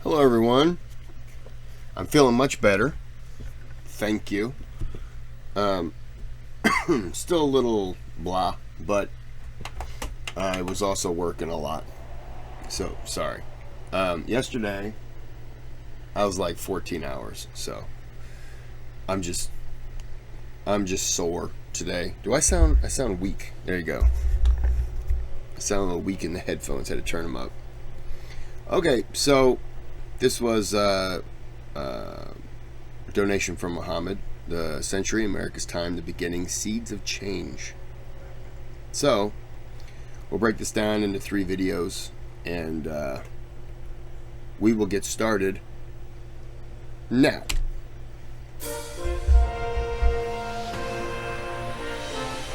Hello everyone. I'm feeling much better. Thank you. Still a little blah, but I was also working a lot. So, sorry. Yesterday, I was like 14 hours, so I'm just sore today. I sound weak. There you go. I sound a little weak in the headphones. Had to turn them up. Okay, so this was a donation from Mohamed. The Century, America's Time, the Beginning, Seeds of Change. So, we'll break this down into 3 videos, and we will get started now.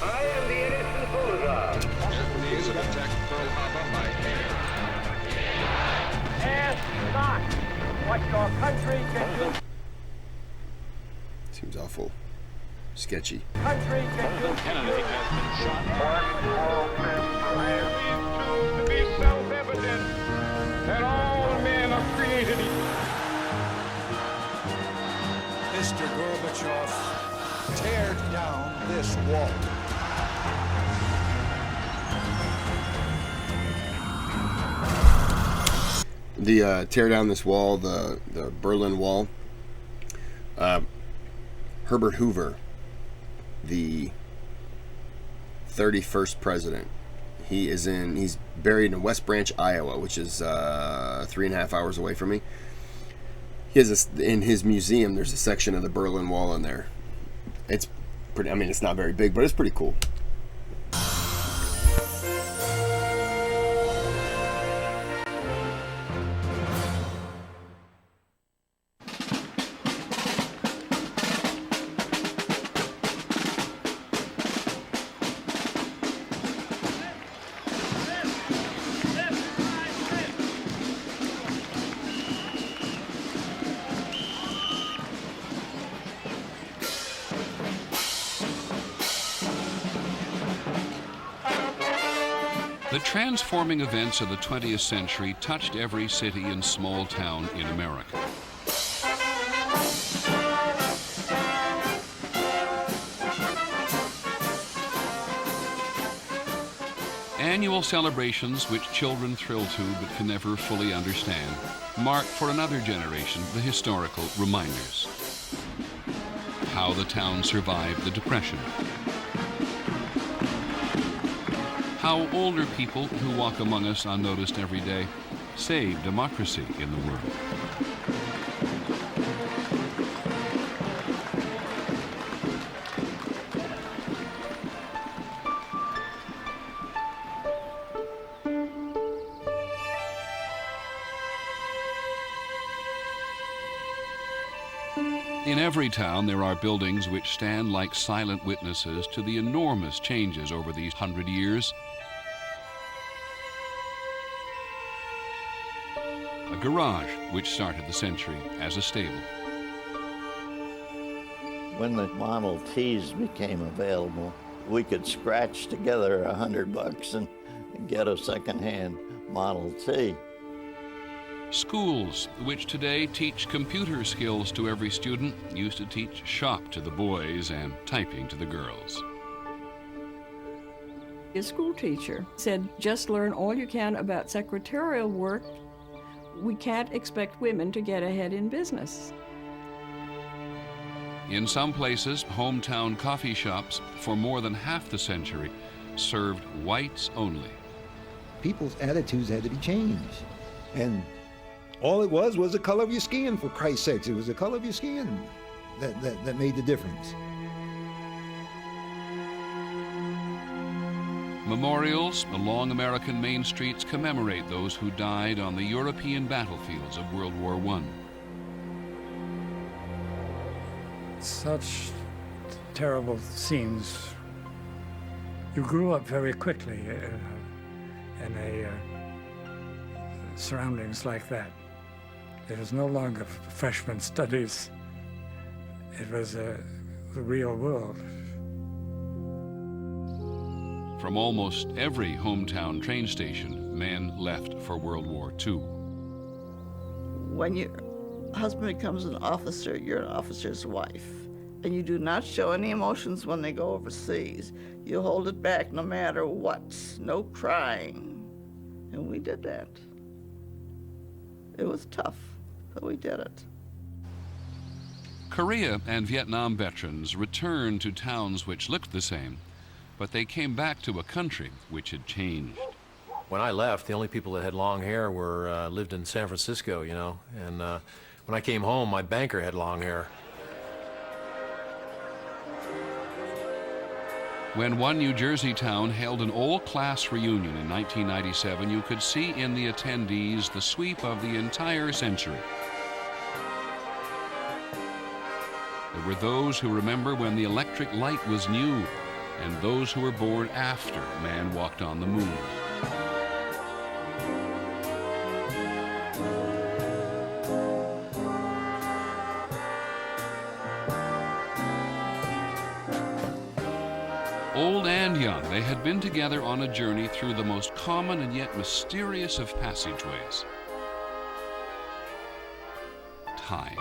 I am the innocent Villard. Japanese have attacked Pearl Harbor by air. Ask not what your country can do. Seems awful sketchy. Country can do. Kennedy has been shot. To be self-evident that all men are created equal. Mr. Gorbachev, tear down this wall. The tear down this wall, the Berlin Wall. Herbert Hoover, the 31st president. He's buried in West Branch, Iowa, which is 3.5 hours away from me. He has in his museum, there's a section of the Berlin Wall in there. It's pretty, it's not very big, but it's pretty cool. The transforming events of the 20th century touched every city and small town in America. Annual celebrations, which children thrill to but can never fully understand, mark for another generation the historical reminders. How the town survived the Depression. How older people who walk among us unnoticed every day save democracy in the world. In every town, there are buildings which stand like silent witnesses to the enormous changes over these 100 years. A garage which started the century as a stable. When the Model Ts became available, we could scratch together $100 and get a second-hand Model T. Schools, which today teach computer skills to every student, used to teach shop to the boys and typing to the girls. A school teacher said, just learn all you can about secretarial work. We can't expect women to get ahead in business. In some places, hometown coffee shops for more than half the century served whites only. People's attitudes had to be changed. And all it was the color of your skin, for Christ's sakes. It was the color of your skin that made the difference. Memorials along American main streets commemorate those who died on the European battlefields of World War I. Such terrible scenes. You grew up very quickly in surroundings like that. It was no longer freshman studies. It was the real world. From almost every hometown train station, men left for World War II. When your husband becomes an officer, you're an officer's wife. And you do not show any emotions when they go overseas. You hold it back no matter what. No crying. And we did that. It was tough, but we did it. Korea and Vietnam veterans returned to towns which looked the same, but they came back to a country which had changed. When I left, the only people that had long hair were lived in San Francisco, you know, and when I came home, my banker had long hair. When one New Jersey town held an all-class reunion in 1997, you could see in the attendees the sweep of the entire century. There were those who remember when the electric light was new, and those who were born after man walked on the moon. Old and young, they had been together on a journey through the most common and yet mysterious of passageways. Time.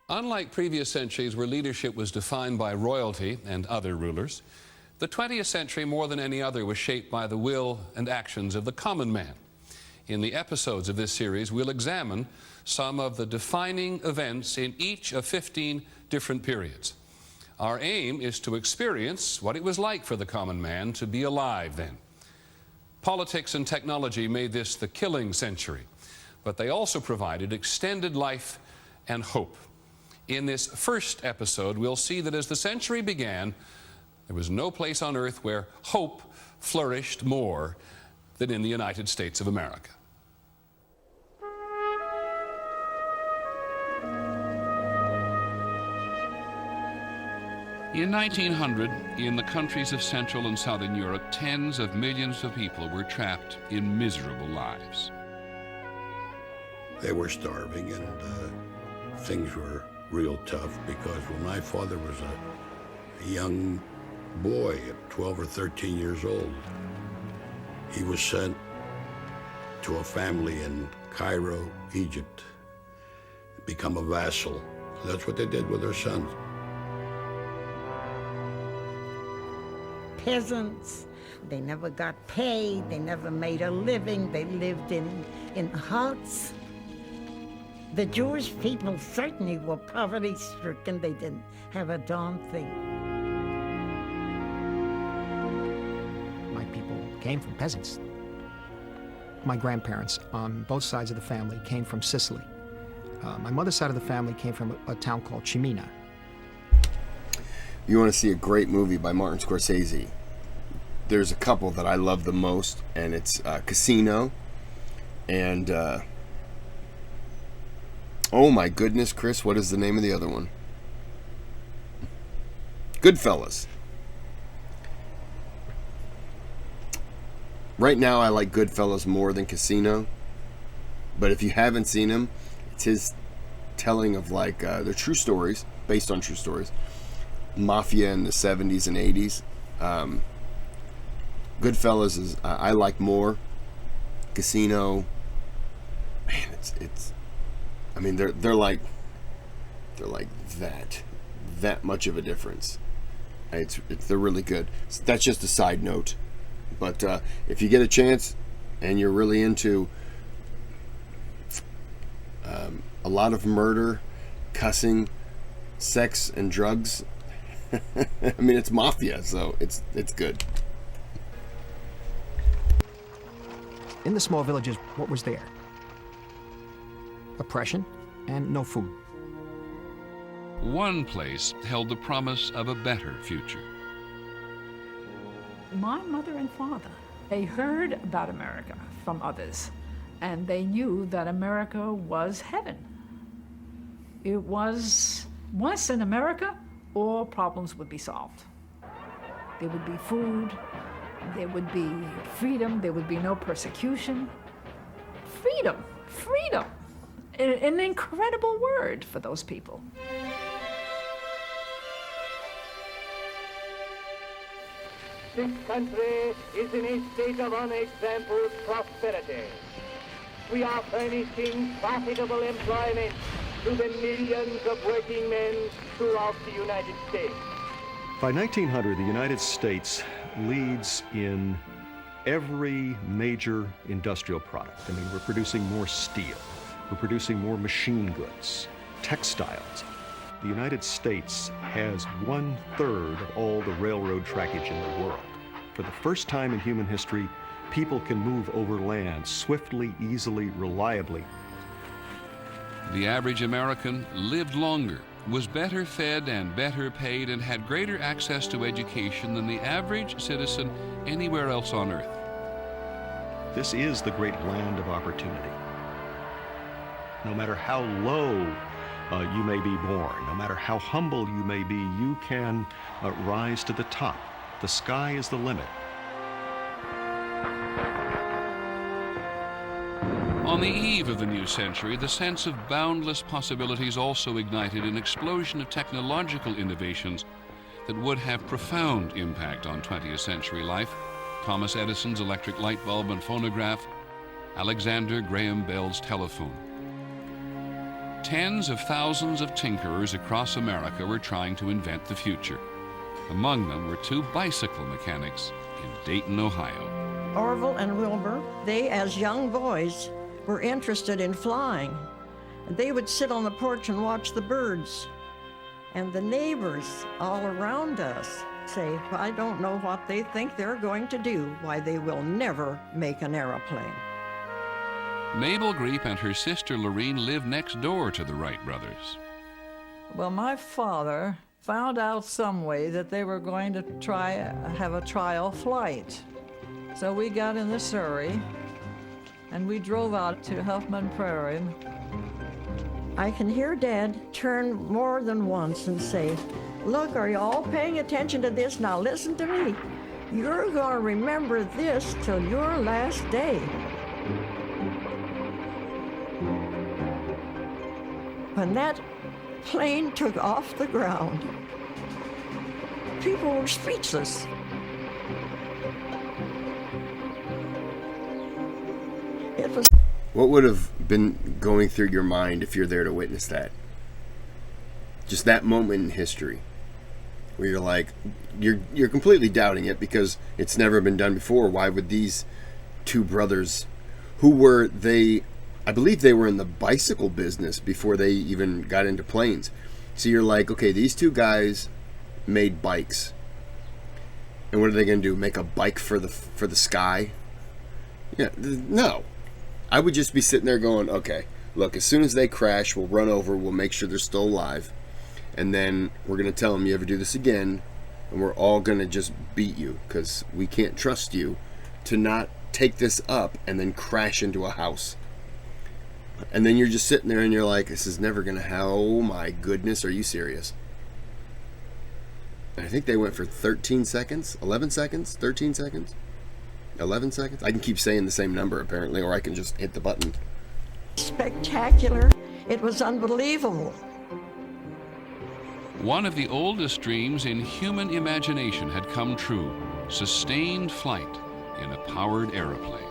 Unlike previous centuries where leadership was defined by royalty and other rulers, the 20th century, more than any other, was shaped by the will and actions of the common man. In the episodes of this series, we'll examine some of the defining events in each of 15 different periods. Our aim is to experience what it was like for the common man to be alive then. Politics and technology made this the killing century, but they also provided extended life and hope. In this first episode, we'll see that as the century began, there was no place on earth where hope flourished more than in the United States of America. In 1900, in the countries of Central and Southern Europe, tens of millions of people were trapped in miserable lives. They were starving, and things were real tough, because when my father was a young boy at 12 or 13 years old, he was sent to a family in Cairo, Egypt, to become a vassal. That's what they did with their sons. Peasants, they never got paid, they never made a living, they lived in huts. The Jewish people certainly were poverty-stricken. They didn't have a darn thing. My people came from peasants. My grandparents on both sides of the family came from Sicily. My mother's side of the family came from a town called Cimina. You want to see a great movie by Martin Scorsese? There's a couple that I love the most, and it's Casino and... oh my goodness, Kris, what is the name of the other one? Goodfellas. Right now I like Goodfellas more than Casino, but if you haven't seen him, it's his telling of like the true stories, based on true stories, mafia in the 70s and 80s. Goodfellas is I like more. Casino, man, it's I mean, they're like that much of a difference. They're really good. That's just a side note. But if you get a chance and you're really into a lot of murder, cussing, sex, and drugs, I mean, it's mafia, so it's good. In the small villages, what was there? Oppression and no food. One place held the promise of a better future. My mother and father They heard about America from others, and they knew that America was heaven. It was, once in America, all problems would be solved. There would be food, there would be freedom, there would be no persecution. Freedom, freedom. An incredible word for those people. This country is in a state of unexampled prosperity. We are furnishing profitable employment to the millions of working men throughout the United States. By 1900, the United States leads in every major industrial product. I mean, we're producing more steel, we're producing more machine goods, textiles. The United States has 1/3 of all the railroad trackage in the world. For the first time in human history, people can move over land swiftly, easily, reliably. The average American lived longer, was better fed and better paid, and had greater access to education than the average citizen anywhere else on earth. This is the great land of opportunity. No matter how low you may be born, no matter how humble you may be, you can rise to the top. The sky is the limit. On the eve of the new century, the sense of boundless possibilities also ignited an explosion of technological innovations that would have profound impact on 20th century life. Thomas Edison's electric light bulb and phonograph, Alexander Graham Bell's telephone. Tens of thousands of tinkerers across America were trying to invent the future. Among them were 2 bicycle mechanics in Dayton, Ohio. Orville and Wilbur, they as young boys were interested in flying. And they would sit on the porch and watch the birds. And the neighbors all around us say, I don't know what they think they're going to do, why they will never make an airplane. Mabel Greep and her sister Lorene lived next door to the Wright brothers. Well, my father found out some way that they were going to have a trial flight. So we got in the Surrey and we drove out to Huffman Prairie. I can hear Dad turn more than once and say, look, are you all paying attention to this? Now listen to me. You're going to remember this till your last day. When that plane took off the ground, people were speechless. It was. What would have been going through your mind if you're there to witness that? Just that moment in history where you're like, you're completely doubting it because it's never been done before. Why would these 2 brothers, who were they? I believe they were in the bicycle business before they even got into planes. So you're like, okay, these 2 guys made bikes. And what are they going to do? Make a bike for the sky? Yeah, no. I would just be sitting there going, okay, look, as soon as they crash, we'll run over, we'll make sure they're still alive. And then we're going to tell them, you ever do this again, and we're all going to just beat you because we can't trust you to not take this up and then crash into a house. And then you're just sitting there and you're like, this is never going to happen. Oh my goodness, are you serious? And I think they went for 13 seconds, 11 seconds, 13 seconds, 11 seconds. I can keep saying the same number apparently, or I can just hit the button. Spectacular. It was unbelievable. One of the oldest dreams in human imagination had come true. Sustained flight in a powered aeroplane.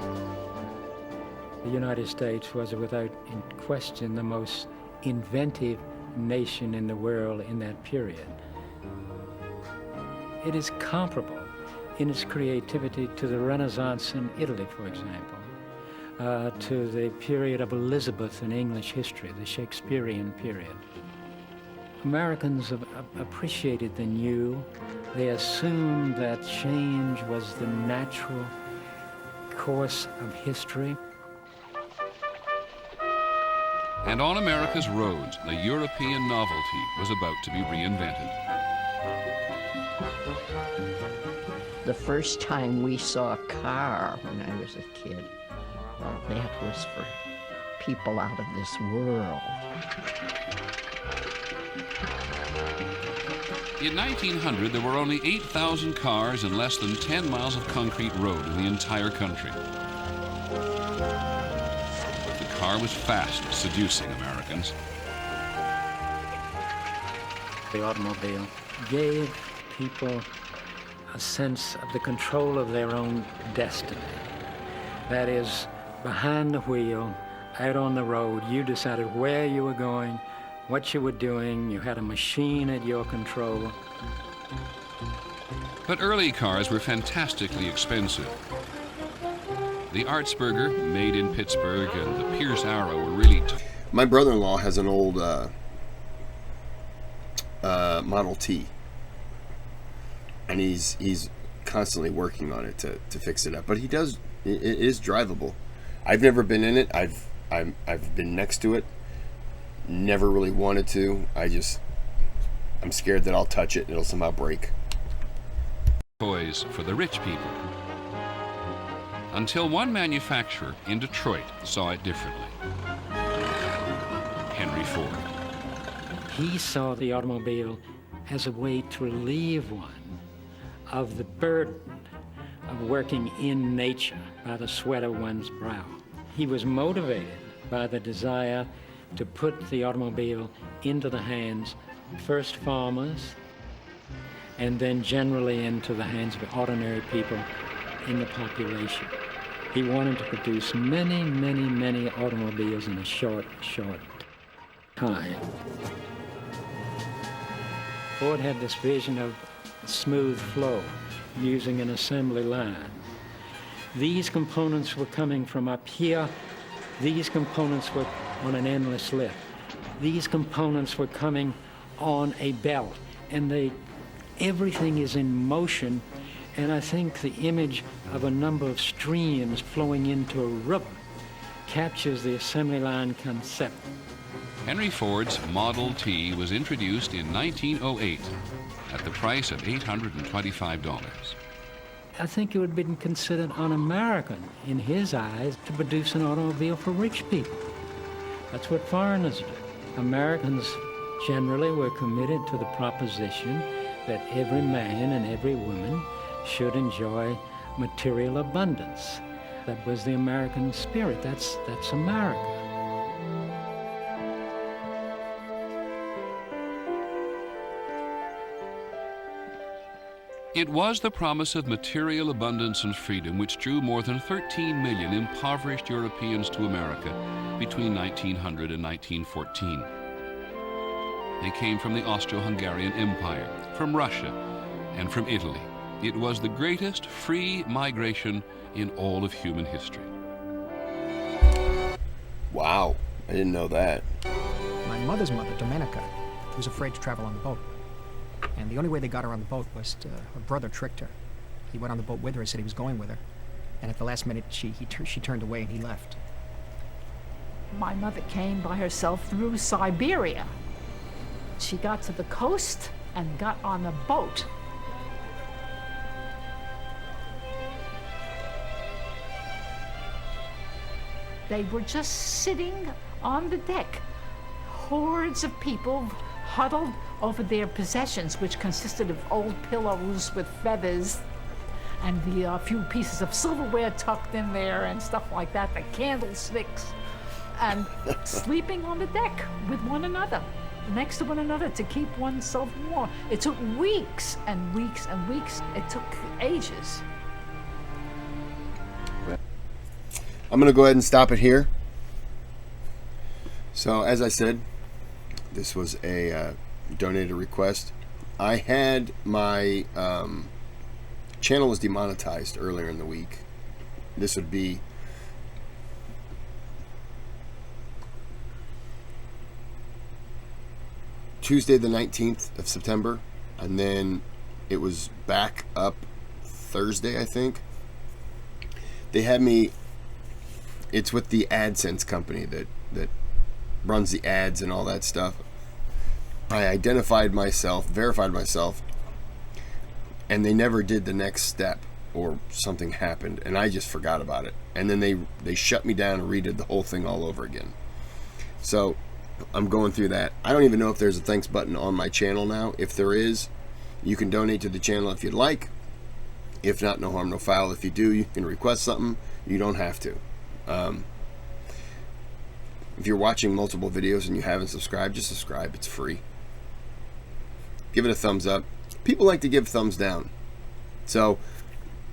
The United States was without question the most inventive nation in the world in that period. It is comparable in its creativity to the Renaissance in Italy, for example, to the period of Elizabeth in English history, the Shakespearean period. Americans appreciated the new. They assumed that change was the natural course of history. And on America's roads, the European novelty was about to be reinvented. The first time we saw a car when I was a kid, well, that was for people out of this world. In 1900, there were only 8,000 cars and less than 10 miles of concrete road in the entire country. The car was fast seducing Americans. The automobile gave people a sense of the control of their own destiny. That is, behind the wheel, out on the road, you decided where you were going, what you were doing, you had a machine at your control. But early cars were fantastically expensive. The Artsburger, made in Pittsburgh, and the Pierce Arrow were really... My brother-in-law has an old Model T. And he's constantly working on it to fix it up. But he does, it is drivable. I've never been in it. I've been next to it. Never really wanted to. I'm scared that I'll touch it and it'll somehow break. Toys for the rich people. Until one manufacturer in Detroit saw it differently. Henry Ford. He saw the automobile as a way to relieve one of the burden of working in nature by the sweat of one's brow. He was motivated by the desire to put the automobile into the hands of first farmers and then generally into the hands of ordinary people in the population. He wanted to produce many, many, many automobiles in a short time. Ford had this vision of smooth flow using an assembly line. These components were coming from up here. These components were on an endless lift. These components were coming on a belt, and everything is in motion. And I think the image of a number of streams flowing into a river captures the assembly line concept. Henry Ford's Model T was introduced in 1908 at the price of $825. I think it would have been considered un-American in his eyes to produce an automobile for rich people. That's what foreigners do. Americans generally were committed to the proposition that every man and every woman should enjoy material abundance. That was the American spirit. That's America. It was the promise of material abundance and freedom which drew more than 13 million impoverished Europeans to America between 1900 and 1914. They came from the Austro-Hungarian Empire, from Russia, and from Italy. It was the greatest free migration in all of human history. Wow, I didn't know that. My mother's mother, Domenica, was afraid to travel on the boat. And the only way they got her on the boat was her brother tricked her. He went on the boat with her and said he was going with her. And at the last minute, she turned away and he left. My mother came by herself through Siberia. She got to the coast and got on a boat. They were just sitting on the deck. Hordes of people huddled over their possessions, which consisted of old pillows with feathers and the few pieces of silverware tucked in there and stuff like that, the candlesticks, and sleeping on the deck with one another, next to one another to keep oneself warm. It took weeks and weeks and weeks. It took ages. I'm going to go ahead and stop it here. So, as I said, this was a donated request. I had my channel was demonetized earlier in the week. This would be Tuesday the 19th of September, and then it was back up Thursday, I think. They had me, it's with the AdSense company that runs the ads and all that stuff. I identified myself, verified myself, and they never did the next step, or something happened and I just forgot about it, and then they shut me down and redid the whole thing all over again. So I'm going through that. I don't even know if there's a thanks button on my channel now. If there is, you can donate to the channel if you'd like. If not, no harm, no foul. If you do, you can request something. You don't have to. If you're watching multiple videos and you haven't subscribed, just subscribe. It's free. Give it a thumbs up. People like to give thumbs down. So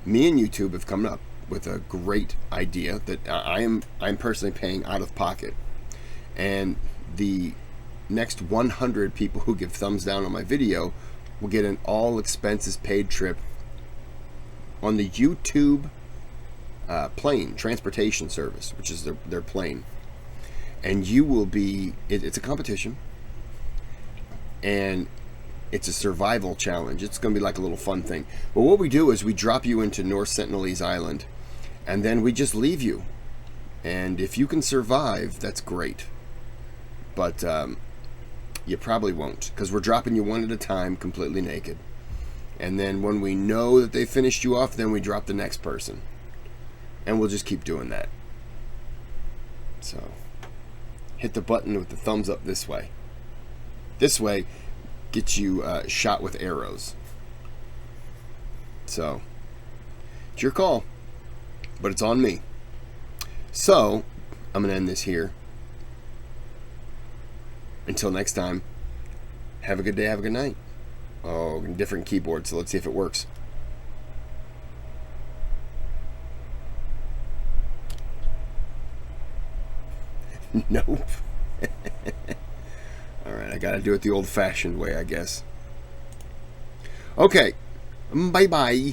me and YouTube have come up with a great idea that I'm personally paying out of pocket. And the next 100 people who give thumbs down on my video will get an all expenses paid trip on the YouTube plane transportation service, which is their plane. And you will be, it's a competition, and it's a survival challenge. It's going to be like a little fun thing. But what we do is we drop you into North Sentinelese Island, and then we just leave you. And if you can survive, that's great. But you probably won't, because we're dropping you one at a time, completely naked. And then when we know that they finished you off, then we drop the next person. And we'll just keep doing that. So hit the button with the thumbs up this way. This way gets you shot with arrows. So it's your call, but it's on me. So I'm gonna end this here. Until next time, have a good day, have a good night. Oh, different keyboard, so let's see if it works. Nope. Alright, I gotta do it the old-fashioned way, I guess. Okay, bye-bye.